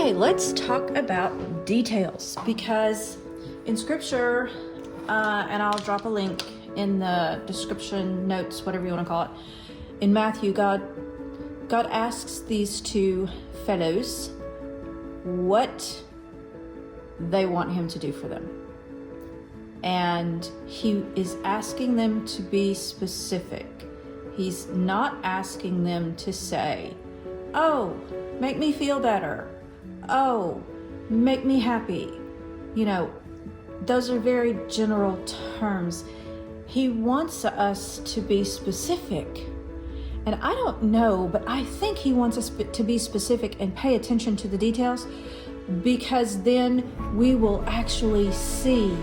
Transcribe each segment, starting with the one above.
Okay, let's talk about details, because in scripture, and I'll drop a link in the description notes, whatever you want to call it. In Matthew, God asks these two fellows what they want him to do for them. And he is asking them to be specific. He's not asking them to say, "Oh, make me feel better. Oh, make me happy." You know, those are very general terms. He wants us to be specific. And I don't know, but I think he wants us to be specific and pay attention to the details, because then we will actually see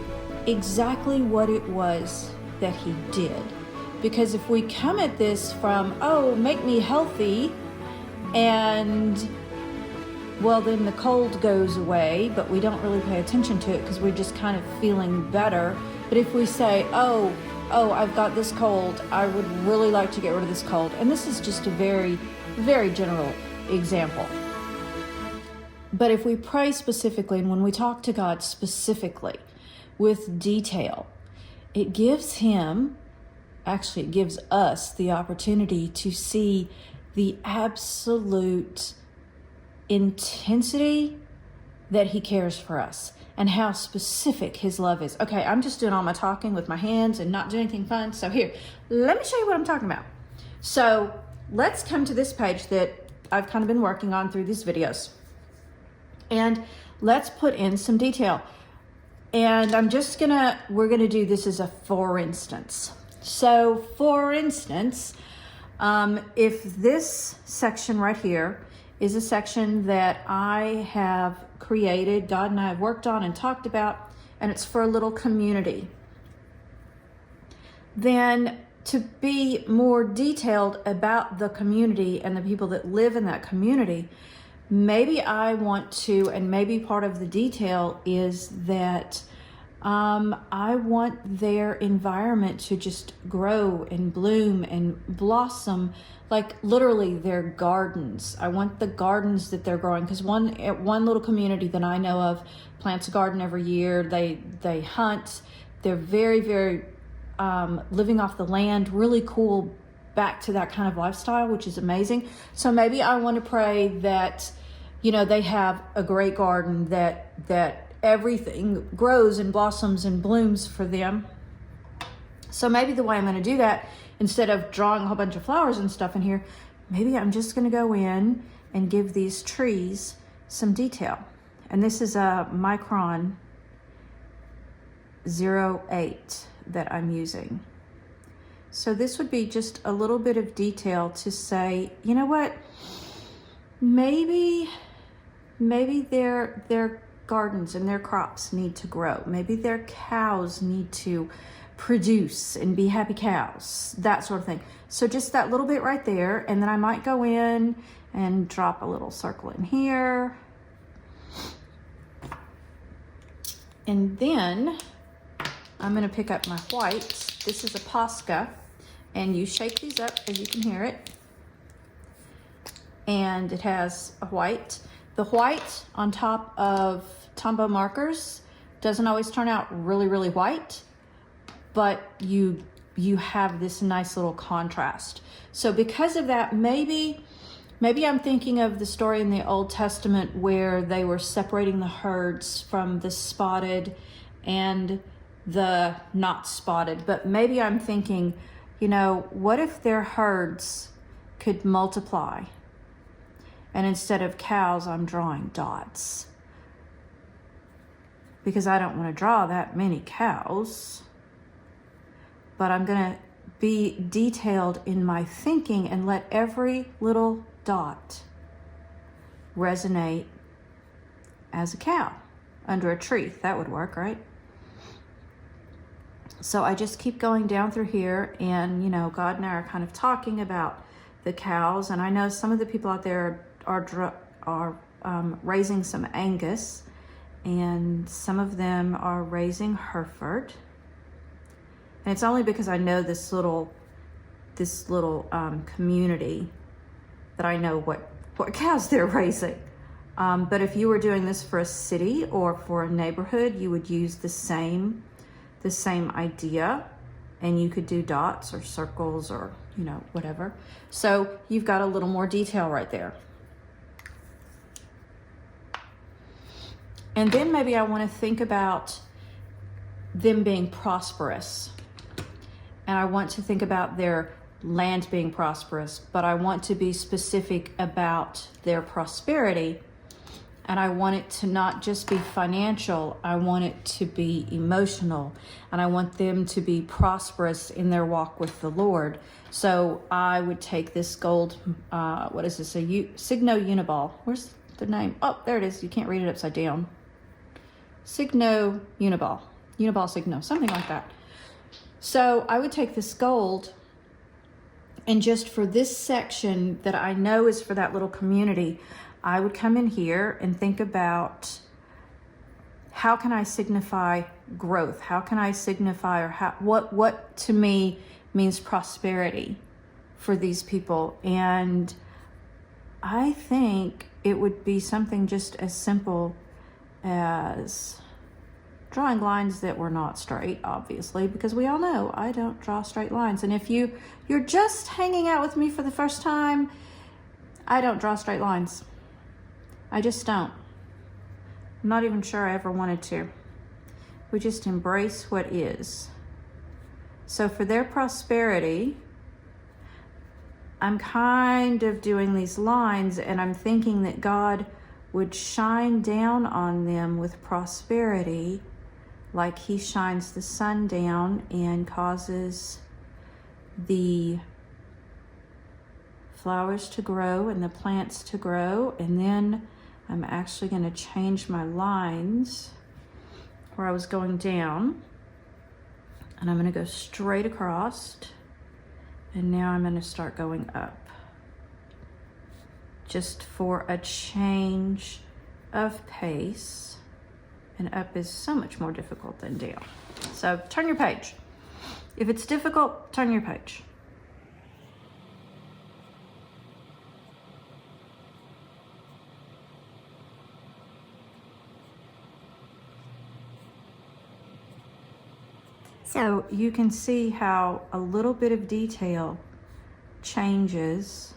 exactly what it was that he did. Because if we come at this from, "Oh, make me healthy," and well, then the cold goes away, but we don't really pay attention to it because we're just kind of feeling better. But if we say, oh, I've got this cold, I would really like to get rid of this cold. And this is just a very, very general example. But if we pray specifically, and when we talk to God specifically with detail, it gives us the opportunity to see the absolute intensity that he cares for us and how specific his love is. Okay, I'm just doing all my talking with my hands and not doing anything fun. So here, let me show you what I'm talking about. So let's come to this page that I've kind of been working on through these videos. And let's put in some detail. And we're gonna do this as a for instance. So for instance, if this section right here is a section that I have created, God and I have worked on and talked about, and it's for a little community, then to be more detailed about the community and the people that live in that community, maybe I want to, and maybe part of the detail is that I want their environment to just grow and bloom and blossom, like literally their gardens. I want the gardens that they're growing, because one little community that I know of plants a garden every year. They hunt. They're very, very living off the land, really cool, back to that kind of lifestyle, which is amazing. So maybe I want to pray that, they have a great garden, that everything grows and blossoms and blooms for them. So maybe the way I'm going to do that, instead of drawing a whole bunch of flowers and stuff in here, maybe I'm just going to go in and give these trees some detail. And this is a Micron 08 that I'm using. So this would be just a little bit of detail to say, you know what, maybe their gardens and their crops need to grow. Maybe their cows need to produce and be happy cows, that sort of thing. So just that little bit right there, and then I might go in and drop a little circle in here. And then I'm gonna pick up my whites. This is a Posca, and you shake these up as you can hear it. And it has a white. The white on top of Tombow markers doesn't always turn out really, really white, but you have this nice little contrast. So because of that, maybe I'm thinking of the story in the Old Testament where they were separating the herds from the spotted and the not spotted. But maybe I'm thinking, what if their herds could multiply? And instead of cows, I'm drawing dots, because I don't want to draw that many cows, but I'm going to be detailed in my thinking and let every little dot resonate as a cow under a tree. That would work, right? So I just keep going down through here, and God and I are kind of talking about the cows, and I know some of the people out there are raising some Angus, and some of them are raising Hereford. And it's only because I know this little community that I know what cows they're raising. But if you were doing this for a city or for a neighborhood, you would use the same idea, and you could do dots or circles or, whatever. So you've got a little more detail right there. And then maybe I want to think about them being prosperous. And I want to think about their land being prosperous, but I want to be specific about their prosperity. And I want it to not just be financial, I want it to be emotional. And I want them to be prosperous in their walk with the Lord. So I would take this gold, what is this, Signo Uniball. Where's the name? Oh, there it is. You can't read it upside down. Signo Uniball. Uniball Signo, something like that. So I would take this gold, and just for this section that I know is for that little community, I would come in here and think about, how can I signify growth? How can I signify, or what to me means prosperity for these people? And I think it would be something just as simple as drawing lines that were not straight, obviously, because we all know I don't draw straight lines. And if you're just hanging out with me for the first time, I don't draw straight lines. I just don't. I'm not even sure I ever wanted to. We just embrace what is. So for their prosperity, I'm kind of doing these lines, and I'm thinking that God would shine down on them with prosperity, like he shines the sun down and causes the flowers to grow and the plants to grow. And then I'm actually going to change my lines where I was going down, and I'm going to go straight across, and now I'm going to start going up, just for a change of pace. And up is so much more difficult than down. So turn your page. If it's difficult, turn your page. So you can see how a little bit of detail changes.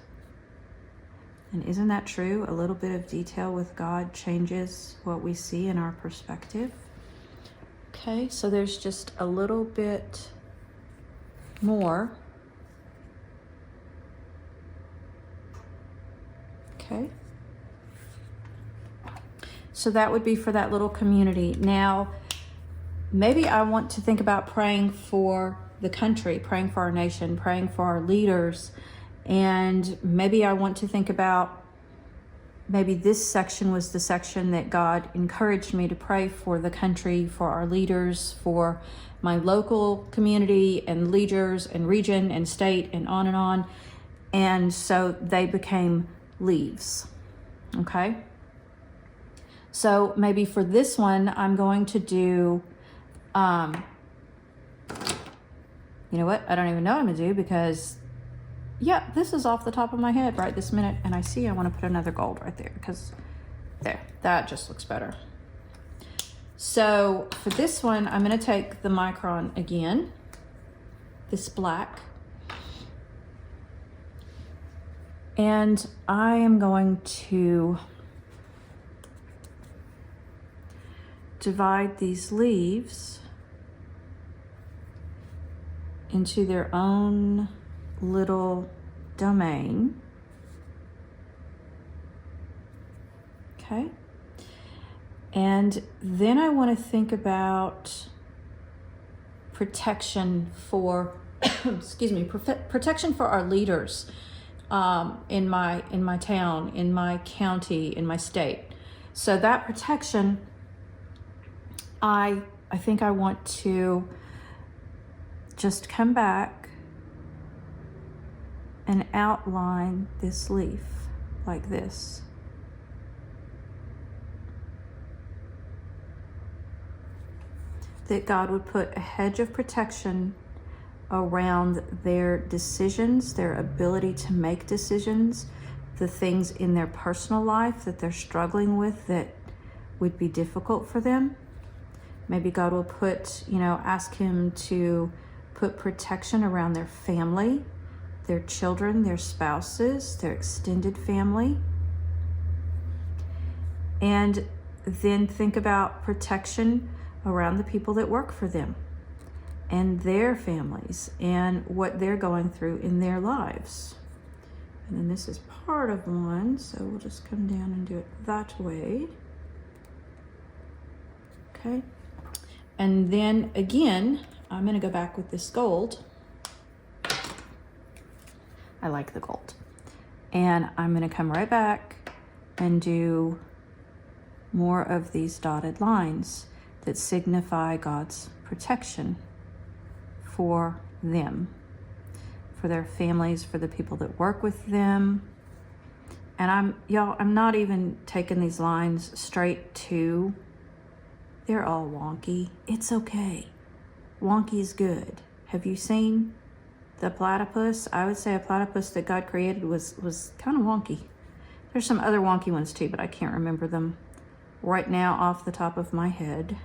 And isn't that true? A little bit of detail with God changes what we see in our perspective. Okay, so there's just a little bit more. Okay. So that would be for that little community. Now, maybe I want to think about praying for the country, praying for our nation, praying for our leaders. And maybe I want to think about, maybe this section was the section that God encouraged me to pray for the country, for our leaders, for my local community and leaders and region and state and on and on. And so they became leaves. Okay. So maybe for this one, I'm going to do, you know what? I don't even know what I'm gonna do, because yeah, this is off the top of my head right this minute, and I see I want to put another gold right there, because there, that just looks better. So for this one, I'm going to take the micron again, this black, and I am going to divide these leaves into their own little domain. Okay. And then I want to think about protection for, excuse me, protection for our leaders in my town, in my county, in my state. So that protection, I think I want to just come back and outline this leaf like this. That God would put a hedge of protection around their decisions, their ability to make decisions, the things in their personal life that they're struggling with that would be difficult for them. Maybe God will put, ask him to put protection around their family, their children, their spouses, their extended family. And then think about protection around the people that work for them and their families and what they're going through in their lives. And then this is part of one, so we'll just come down and do it that way. Okay. And then again, I'm going to go back with this gold. I like the gold. And I'm going to come right back and do more of these dotted lines that signify God's protection for them, for their families, for the people that work with them. And I'm not even taking these lines straight to, they're all wonky. It's okay. Wonky is good. Have you seen the platypus? I would say a platypus that God created was kind of wonky. There's some other wonky ones too, but I can't remember them right now off the top of my head.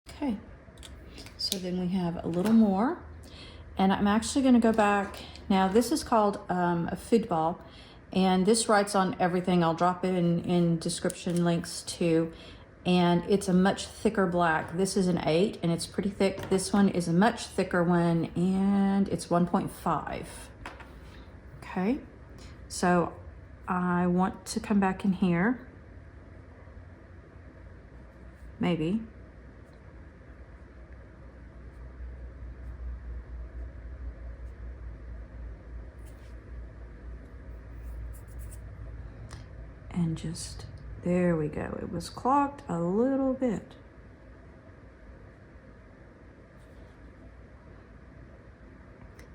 Okay, so then we have a little more, and I'm actually going to go back. Now this is called a food ball, and this writes on everything. I'll drop it in description links too. And it's a much thicker black. This is an 8 and it's pretty thick. This one is a much thicker one and it's 1.5. Okay, so I want to come back in here, maybe. And just, there we go. It was clogged a little bit.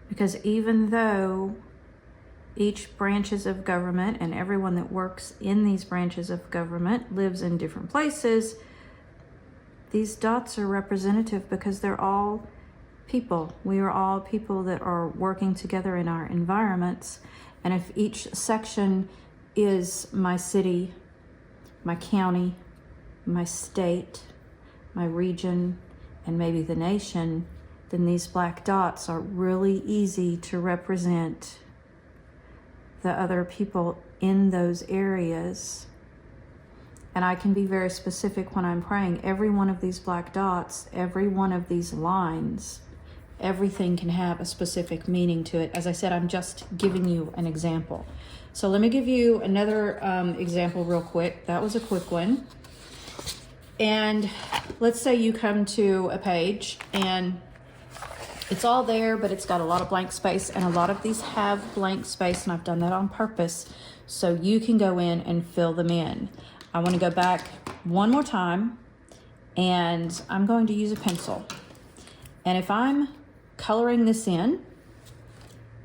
Because even though each branches of government and everyone that works in these branches of government lives in different places, these dots are representative because they're all people. We are all people that are working together in our environments. And if each section is my city, my county, my state, my region, and maybe the nation, then these black dots are really easy to represent the other people in those areas. And I can be very specific when I'm praying. Every one of these black dots, every one of these lines, everything can have a specific meaning to it. As I said, I'm just giving you an example. So let me give you another example real quick. That was a quick one. And let's say you come to a page and it's all there, but it's got a lot of blank space, and a lot of these have blank space, and I've done that on purpose so you can go in and fill them in. I want to go back one more time, and I'm going to use a pencil. And if I'm coloring this in,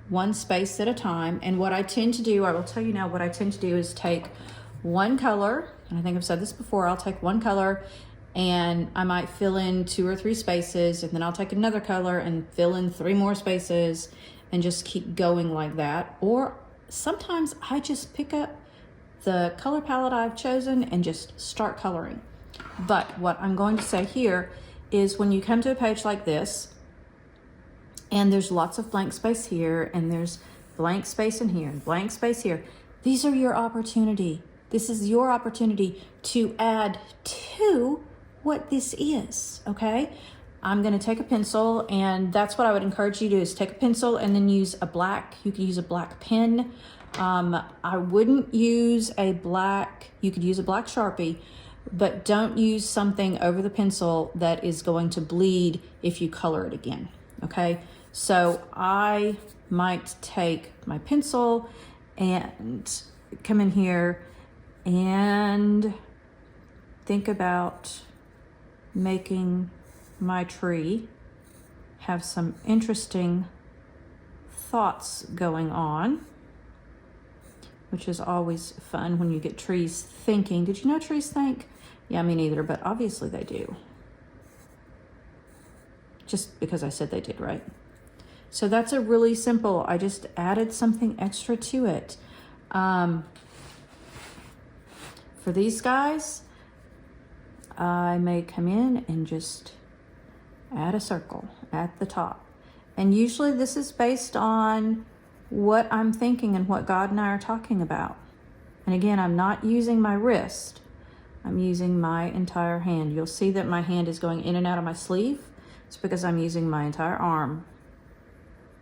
one space at a time, and what I tend to do, I will tell you now, what I tend to do is take one color, and I think I've said this before, I'll take one color and I might fill in 2 or 3 spaces, and then I'll take another color and fill in 3 more spaces and just keep going like that. Or sometimes I just pick up the color palette I've chosen and just start coloring. But what I'm going to say here is when you come to a page like this, and there's lots of blank space here, and there's blank space in here, and blank space here, these are your opportunity. This is your opportunity to add to what this is, okay? I'm gonna take a pencil, and that's what I would encourage you to do, is take a pencil and then use a black, you could use a black pen. I wouldn't use a black, you could use a black Sharpie, but don't use something over the pencil that is going to bleed if you color it again, okay? So I might take my pencil and come in here and think about making my tree have some interesting thoughts going on, which is always fun when you get trees thinking. Did you know trees think? Yeah, me neither, but obviously they do. Just because I said they did, right? So that's a really simple, I just added something extra to it. For these guys, I may come in and just add a circle at the top. And usually this is based on what I'm thinking and what God and I are talking about. And again, I'm not using my wrist. I'm using my entire hand. You'll see that my hand is going in and out of my sleeve. It's because I'm using my entire arm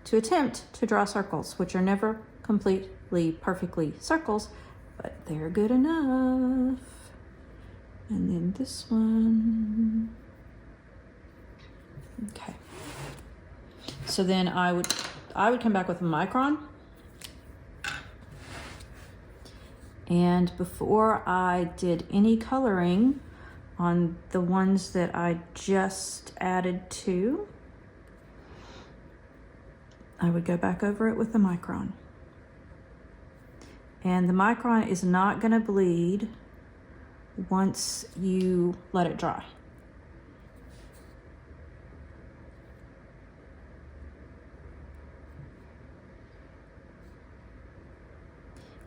to attempt to draw circles, which are never completely, perfectly circles, but they're good enough. And then this one. Okay. So then I would come back with a micron. And before I did any coloring on the ones that I just added to, I would go back over it with the micron. And the micron is not going to bleed once you let it dry.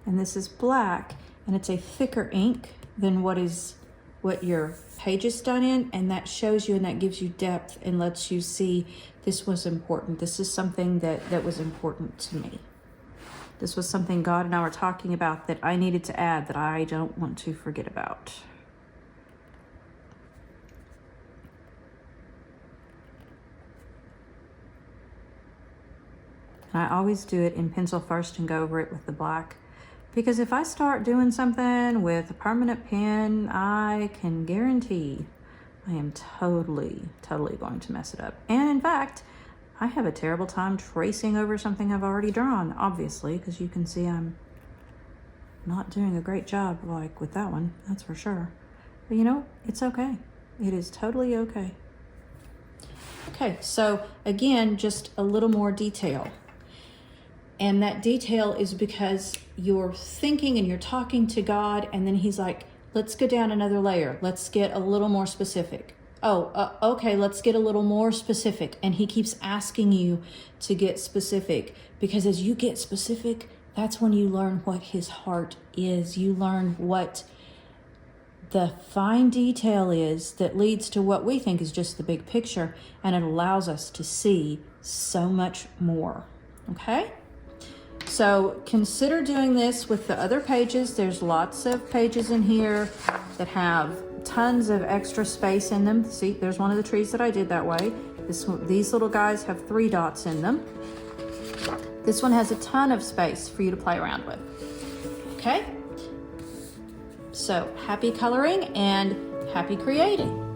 And this is black, and it's a thicker ink than what your page is done in, and that shows you and that gives you depth and lets you see this was important. This is something that was important to me. This was something God and I were talking about that I needed to add, that I don't want to forget about. And I always do it in pencil first and go over it with the black. Because if I start doing something with a permanent pen, I can guarantee I am totally going to mess it up. And in fact, I have a terrible time tracing over something I've already drawn, obviously, because you can see I'm not doing a great job like with that one, that's for sure. But you know, it's okay. It is totally okay. Okay, so again, just a little more detail. And that detail is because you're thinking and you're talking to God, and then he's like, let's go down another layer. Let's get a little more specific. Okay, let's get a little more specific. And he keeps asking you to get specific, because as you get specific, that's when you learn what his heart is. You learn what the fine detail is that leads to what we think is just the big picture, and it allows us to see so much more. Okay? So consider doing this with the other pages. There's lots of pages in here that have tons of extra space in them. See, there's one of the trees that I did that way. These little guys have 3 dots in them. This one has a ton of space for you to play around with. Okay? So happy coloring and happy creating.